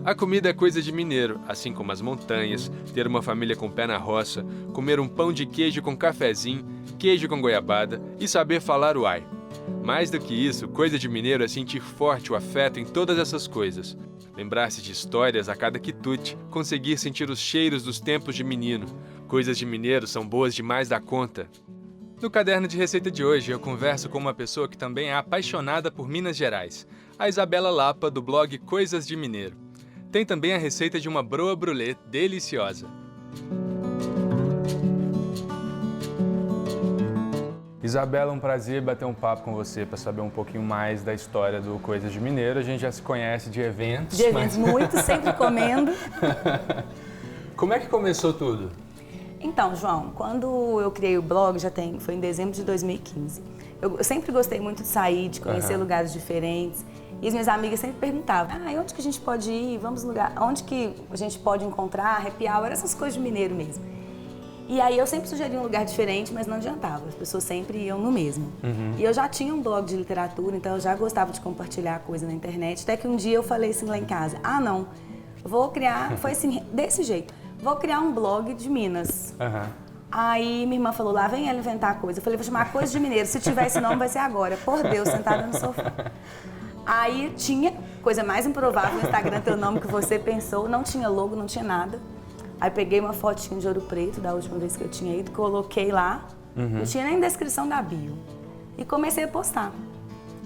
A comida é coisa de mineiro, assim como as montanhas, ter uma família com pé na roça, comer um pão de queijo com cafezinho, queijo com goiabada e saber falar o ai. Mais do que isso, coisa de mineiro é sentir forte o afeto em todas essas coisas. Lembrar-se de histórias a cada quitute, conseguir sentir os cheiros dos tempos de menino. Coisas de mineiro são boas demais da conta. No caderno de receita de hoje, eu converso com uma pessoa que também é apaixonada por Minas Gerais, a Isabela Lapa, do blog Coisas de Mineiro. Tem também a receita de uma broa brulê deliciosa. Isabela, um prazer bater um papo com você para saber um pouquinho mais da história do Coisas de Mineiro. A gente já se conhece de eventos. De eventos, muito, sempre comendo. Como é que começou tudo? Então, João, quando eu criei o blog, foi em dezembro de 2015. Eu sempre gostei muito de sair, de conhecer lugares diferentes. E as minhas amigas sempre perguntavam, onde que a gente pode ir? Vamos no lugar, onde que a gente pode encontrar, happy hour, essas coisas de mineiro mesmo. E aí eu sempre sugeria um lugar diferente, mas não adiantava, as pessoas sempre iam no mesmo. E eu já tinha um blog de literatura, então eu já gostava de compartilhar coisa na internet, até que um dia eu falei assim lá em casa, não, vou criar, foi assim, desse jeito, vou criar um blog de Minas. Aí minha irmã falou, lá vem ela inventar coisa. Eu falei, vou chamar Coisa de Mineiro, se tiver esse nome vai ser agora, por Deus, sentada no sofá. Aí tinha, coisa mais improvável no Instagram, ter o nome que você pensou, não tinha logo, não tinha nada. Aí peguei uma fotinha de Ouro Preto, da última vez que eu tinha ido, coloquei lá, não tinha nem descrição da bio. E comecei a postar.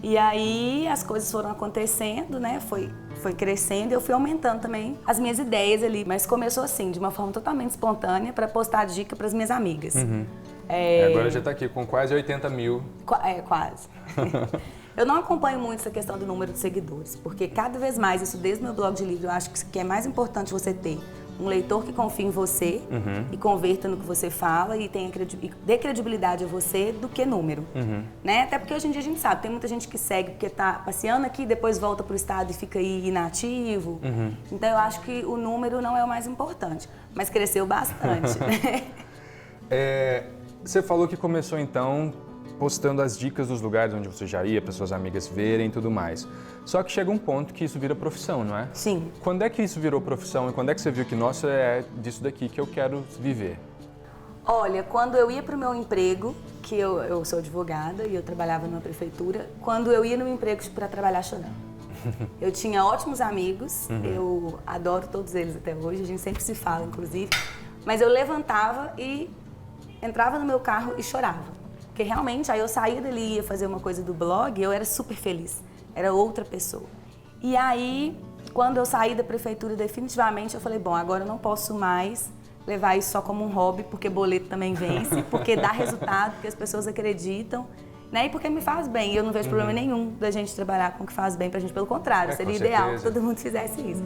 E aí as coisas foram acontecendo, né, foi crescendo e eu fui aumentando também as minhas ideias ali. Mas começou assim, de uma forma totalmente espontânea, para postar dica para as minhas amigas. Agora já está aqui com quase 80 mil. Quase. Eu não acompanho muito essa questão do número de seguidores, porque cada vez mais, isso desde o meu blog de livro, eu acho que é mais importante você ter um leitor que confie em você e converta no que você fala e dê credibilidade a você do que número. Né? Até porque hoje em dia a gente sabe, tem muita gente que segue porque está passeando aqui, depois volta para o estado e fica aí inativo. Então eu acho que o número não é o mais importante, mas cresceu bastante. Você falou que começou então postando as dicas dos lugares onde você já ia, para suas amigas verem e tudo mais. Só que chega um ponto que isso vira profissão, não é? Sim. Quando é que isso virou profissão e quando é que você viu que, nossa, é disso daqui que eu quero viver? Olha, quando eu ia para o meu emprego, que eu sou advogada e eu trabalhava numa prefeitura, quando eu ia no meu emprego para trabalhar chorando. Eu tinha ótimos amigos, eu adoro todos eles até hoje, a gente sempre se fala, inclusive, mas eu levantava e entrava no meu carro e chorava. Porque realmente, aí eu saía dali e ia fazer uma coisa do blog, eu era super feliz, era outra pessoa. E aí, quando eu saí da prefeitura definitivamente, eu falei, bom, agora eu não posso mais levar isso só como um hobby, porque boleto também vence, porque dá resultado, porque as pessoas acreditam, né? E porque me faz bem, e eu não vejo problema nenhum da gente trabalhar com o que faz bem pra gente, pelo contrário, seria ideal que todo mundo fizesse isso.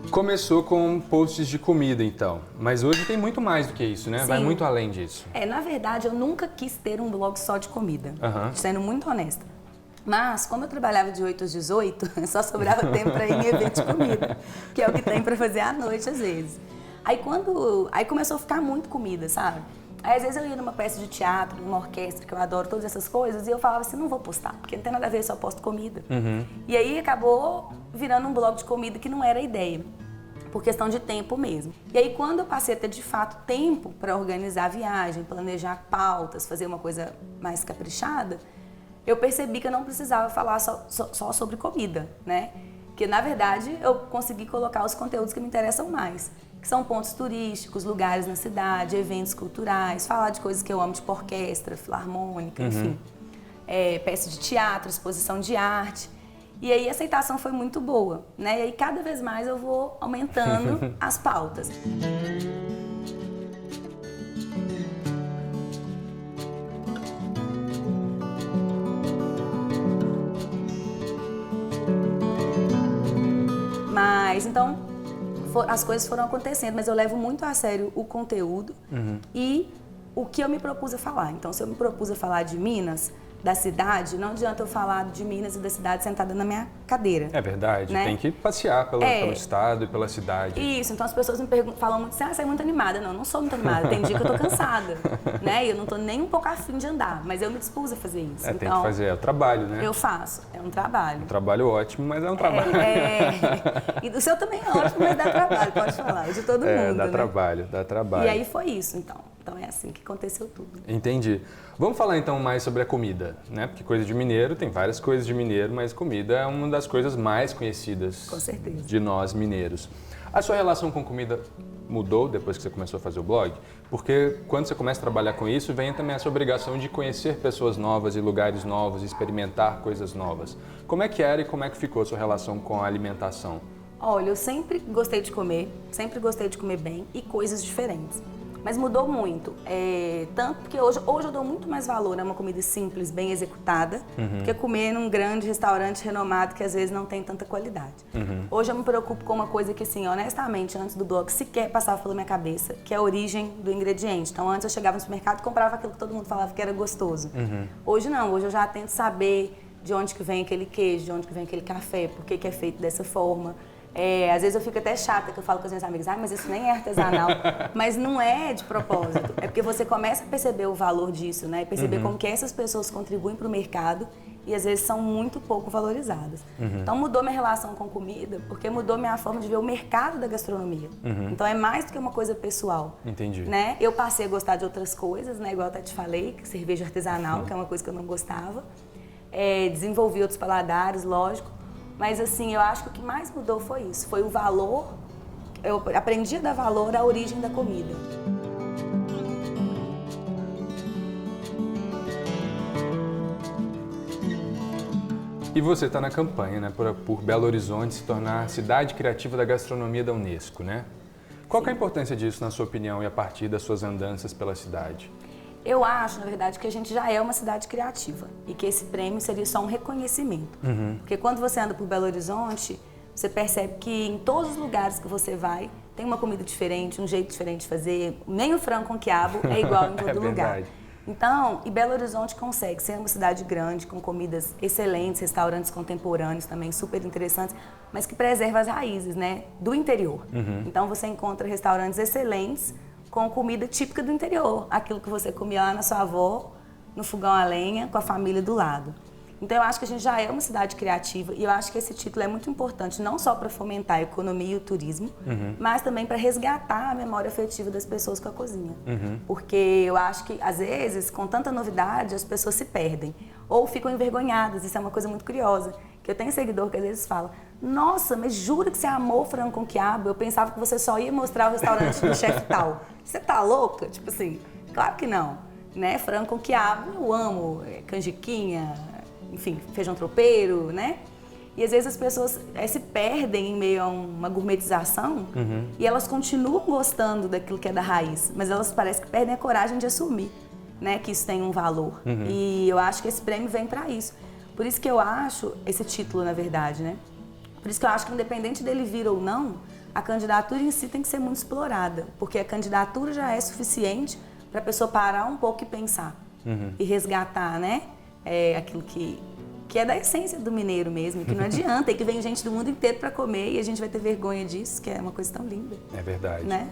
Começou com posts de comida, então. Mas hoje tem muito mais do que isso, né? Sim. Vai muito além disso. Na verdade, eu nunca quis ter um blog só de comida, sendo muito honesta. Mas, como eu trabalhava de 8 às 18, só sobrava tempo para ir em evento de comida, que é o que tem para fazer à noite, às vezes. Aí começou a ficar muito comida, sabe? Aí, às vezes, eu ia numa peça de teatro, numa orquestra, que eu adoro todas essas coisas, e eu falava assim, não vou postar, porque não tem nada a ver, eu só posto comida. E aí, acabou virando um blog de comida que não era a ideia, por questão de tempo mesmo. E aí, quando eu passei a ter, de fato, tempo para organizar a viagem, planejar pautas, fazer uma coisa mais caprichada, eu percebi que eu não precisava falar só sobre comida, né? Que, na verdade, eu consegui colocar os conteúdos que me interessam mais, que são pontos turísticos, lugares na cidade, eventos culturais, falar de coisas que eu amo, tipo orquestra, filarmônica, enfim. Peça de teatro, exposição de arte. E aí a aceitação foi muito boa, né? E aí cada vez mais eu vou aumentando as pautas. Mas então as coisas foram acontecendo, mas eu levo muito a sério o conteúdo e o que eu me propus a falar. Então, se eu me propus a falar de Minas, da cidade, não adianta eu falar de Minas e da cidade sentada na minha cadeira. É verdade, né? Tem que passear pelo estado e pela cidade. Isso, então as pessoas me falam muito assim, você é muito animada. Não sou muito animada, tem dia que eu tô cansada, né? E eu não tô nem um pouco afim de andar, mas eu me dispus a fazer isso. Tem que fazer, é o trabalho, né? Eu faço, é um trabalho. Um trabalho ótimo, mas é um trabalho. E do seu também é ótimo, mas dá trabalho, pode falar, de todo mundo, dá né? trabalho, dá trabalho. E aí foi isso, então. Então é assim que aconteceu tudo. Entendi. Vamos falar então mais sobre a comida, né? Porque coisa de mineiro, tem várias coisas de mineiro, mas comida é uma das coisas mais conhecidas Com certeza. de nós mineiros. A sua relação com comida mudou depois que você começou a fazer o blog? Porque quando você começa a trabalhar com isso, vem também essa obrigação de conhecer pessoas novas e lugares novos, experimentar coisas novas. Como é que era e como é que ficou a sua relação com a alimentação? Olha, eu sempre gostei de comer bem e coisas diferentes. Mas mudou muito, tanto porque hoje eu dou muito mais valor a uma comida simples, bem executada, do que comer num grande restaurante renomado que às vezes não tem tanta qualidade. Hoje eu me preocupo com uma coisa que, assim, honestamente, antes do blog sequer passava pela minha cabeça, que é a origem do ingrediente. Então antes eu chegava no supermercado e comprava aquilo que todo mundo falava que era gostoso. Hoje não, hoje eu já tento saber de onde que vem aquele queijo, de onde que vem aquele café, por que é feito dessa forma. Às vezes eu fico até chata, que eu falo com as minhas amigas, mas isso nem é artesanal. Mas não é de propósito, é porque você começa a perceber o valor disso, né? E perceber como que essas pessoas contribuem para o mercado e às vezes são muito pouco valorizadas. Então mudou minha relação com comida, porque mudou minha forma de ver o mercado da gastronomia. Então é mais do que uma coisa pessoal. Entendi. Né? Eu passei a gostar de outras coisas, né? Igual eu até te falei, cerveja artesanal, que é uma coisa que eu não gostava. Desenvolvi outros paladares, lógico. Mas assim, eu acho que o que mais mudou foi isso, foi o valor, eu aprendi a dar valor à origem da comida. E você está na campanha, né, por Belo Horizonte se tornar cidade criativa da gastronomia da Unesco, né? Qual que é a importância disso, na sua opinião, e a partir das suas andanças pela cidade? Eu acho, na verdade, que a gente já é uma cidade criativa e que esse prêmio seria só um reconhecimento. Porque quando você anda por Belo Horizonte, você percebe que em todos os lugares que você vai, tem uma comida diferente, um jeito diferente de fazer. Nem o frango com quiabo é igual em todo lugar. Então, e Belo Horizonte consegue ser uma cidade grande, com comidas excelentes, restaurantes contemporâneos também super interessantes, mas que preserva as raízes, né, do interior. Então você encontra restaurantes excelentes, com comida típica do interior, aquilo que você comia lá na sua avó, no fogão a lenha, com a família do lado. Então eu acho que a gente já é uma cidade criativa e eu acho que esse título é muito importante, não só para fomentar a economia e o turismo, mas também para resgatar a memória afetiva das pessoas com a cozinha. Porque eu acho que, às vezes, com tanta novidade, as pessoas se perdem ou ficam envergonhadas, isso é uma coisa muito curiosa. Que eu tenho seguidor que às vezes fala, nossa, mas jura que você amou frango com quiabo? Eu pensava que você só ia mostrar o restaurante do chefe tal. Você tá louca? Tipo assim, claro que não, né? Frango com quiabo eu amo, canjiquinha, enfim, feijão tropeiro, né? E às vezes as pessoas se perdem em meio a uma gourmetização e elas continuam gostando daquilo que é da raiz, mas elas parece que perdem a coragem de assumir, né? Que isso tem um valor. E eu acho que esse prêmio vem para isso. Por isso que eu acho, esse título, na verdade, né? Por isso que eu acho que, independente dele vir ou não, a candidatura em si tem que ser muito explorada, porque a candidatura já é suficiente para a pessoa parar um pouco e pensar e resgatar, né? Aquilo que é da essência do mineiro mesmo, que não adianta, e que vem gente do mundo inteiro para comer e a gente vai ter vergonha disso, que é uma coisa tão linda. É verdade. Né?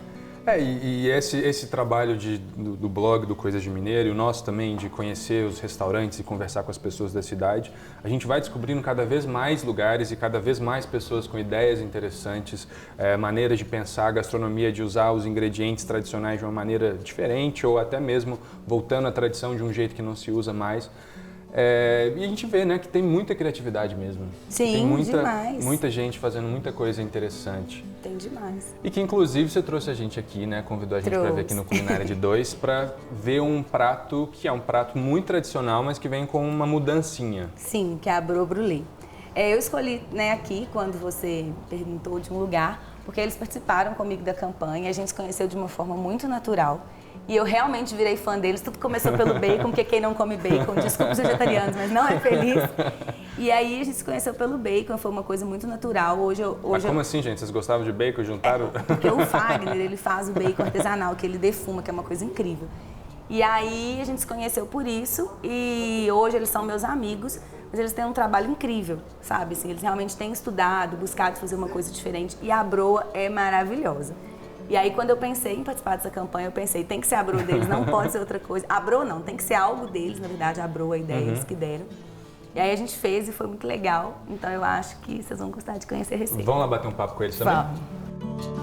E esse trabalho do blog do Coisas de Mineiro e o nosso também de conhecer os restaurantes e conversar com as pessoas da cidade, a gente vai descobrindo cada vez mais lugares e cada vez mais pessoas com ideias interessantes, maneiras de pensar a gastronomia, de usar os ingredientes tradicionais de uma maneira diferente ou até mesmo voltando à tradição de um jeito que não se usa mais. E a gente vê, né, que tem muita criatividade mesmo. Sim, tem demais. Muita gente fazendo muita coisa interessante. Tem demais. E que inclusive você trouxe a gente aqui, né, convidou a gente para ver aqui no Culinária de Dois, para ver um prato que é um prato muito tradicional, mas que vem com uma mudancinha. Sim, que é a Bro Brulé. Eu escolhi, né, aqui, quando você perguntou de um lugar, porque eles participaram comigo da campanha, a gente se conheceu de uma forma muito natural. E eu realmente virei fã deles, tudo começou pelo bacon, porque quem não come bacon, desculpa os vegetarianos, mas não é feliz. E aí a gente se conheceu pelo bacon, foi uma coisa muito natural. Mas como assim, gente? Vocês gostavam de bacon e juntaram? Porque o Fagner, ele faz o bacon artesanal, que ele defuma, que é uma coisa incrível. E aí a gente se conheceu por isso e hoje eles são meus amigos, mas eles têm um trabalho incrível, sabe? Assim, eles realmente têm estudado, buscado fazer uma coisa diferente e a broa é maravilhosa. E aí quando eu pensei em participar dessa campanha, eu pensei, tem que ser a broa deles, não pode ser outra coisa. A broa não, tem que ser algo deles, na verdade, a broa, a ideia, eles que deram. E aí a gente fez e foi muito legal, então eu acho que vocês vão gostar de conhecer a receita. Vamos lá bater um papo com eles também? Vamos.